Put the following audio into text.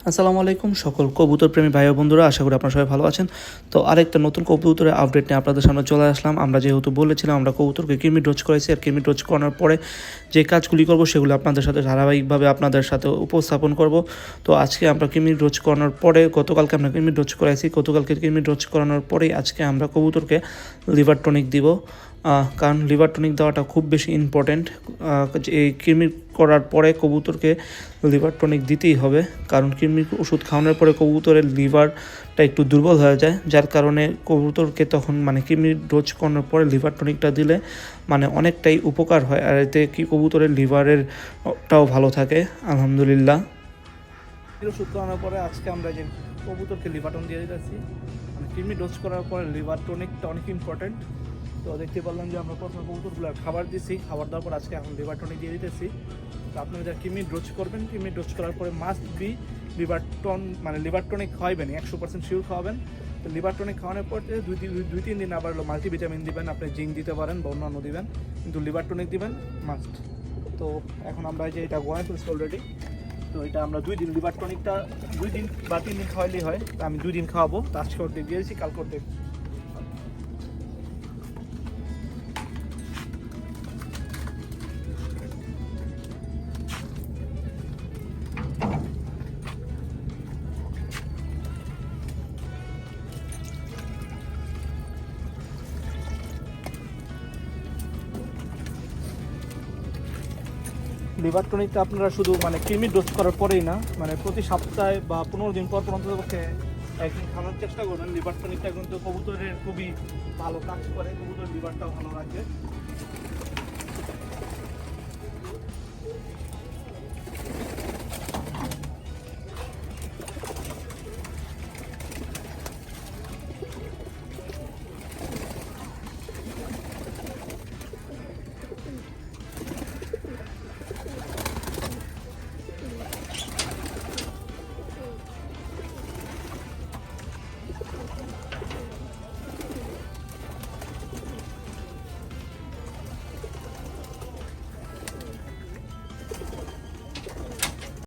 আসসালামু আলাইকুম সকল কবুতর প্রেমী ভাই ও বন্ধুরা, আশা করি আপনারা সবাই ভালো আছেন। তো আরেকটা নতুন কবুতরের আপডেট নিয়ে আপনাদের সামনে চলে আসলাম। আমরা যেহেতু বলেছিলাম আমরা কবুতরকে কৃমি ডোজ করাইছি, আর কৃমি ডোজ করানোর পরে যে কাজগুলি করব সেগুলো আপনাদের সাথে ধারাবাহিকভাবে আপনাদের সাথে উপস্থাপন করব। তো আজকে আমরা কৃমি ডোজ করানোর পরে, গতকালকে আমরা কৃমি ডোজ করাইছি, গতকালকে কৃমি ডোজ করানোর পরেই আজকে আমরা কবুতরকে লিভার টনিক দিব। কারণ লিভার টনিক দেওয়াটা খুব বেশি ইম্পর্ট্যান্ট। এই কৃমি করার পরে কবুতরকে লিভার টনিক দিতেই হবে, কারণ কৃমির ওষুধ খাওয়ানোর পরে কবুতরের লিভারটা একটু দুর্বল হয়ে যায়, যার কারণে কবুতরকে তখন কৃমির ডোজ করানোর পরে লিভার টনিকটা দিলে অনেকটাই উপকার হয়, আর এতে কি কবুতরের লিভারেরটাও ভালো থাকে আলহামদুলিল্লাহ। ওষুধ খাওয়ানোর পরে আজকে আমরা যে কবুতরকে লিভার টনিক দিয়ে দিতেছি, কৃমি ডোজ করার পরে লিভার টনিকটা অনেক ইম্পর্ট্যান্ট। তো দেখতে পারলাম যে আমরা প্রথমে কবুতরগুলো খাবার দিছি, খাবার দেওয়ার পর আজকে এখন লিভার টনিক দিয়ে দিতেছি। তো আপনারা যারা কৃমি ডোজ করবেন, কৃমি ডোজ করার পরে মাস্ট বি লিভার টনিক খাওয়াবেন, 100% শিওর খাওয়াবেন। তো লিভার টনিক খাওয়ানোর পর দুই তিন দিন আবার মাল্টিভিটামিন দিবেন, আপনি জিঙ্ক দিতে পারেন বা অন্যান্য দিবেন, কিন্তু লিভার টনিক দিবেন মাস্ট। তো এখন আমরা যে এটা গোয়া ফেলছি অলরেডি, তো এটা আমরা 2 দিন লিভার টনিকটা 2 দিন বা 3 দিন খাওয়াইলেই হয়। তো আমি 2 দিন খাওয়াবো, আজকে করতে দিয়েছি, কাল করতে। লিভার টনিকটা আপনারা শুধু কৃমি ডোজ করার পরেই না, প্রতি সপ্তাহে বা 15 দিন পর অন্ততপক্ষে একদিন খাওয়ানোর চেষ্টা করবেন। লিভার টনিকটা কিন্তু কবুতরের খুবই ভালো কাজ করে, কবুতরের লিভারটাও ভালো রাখে।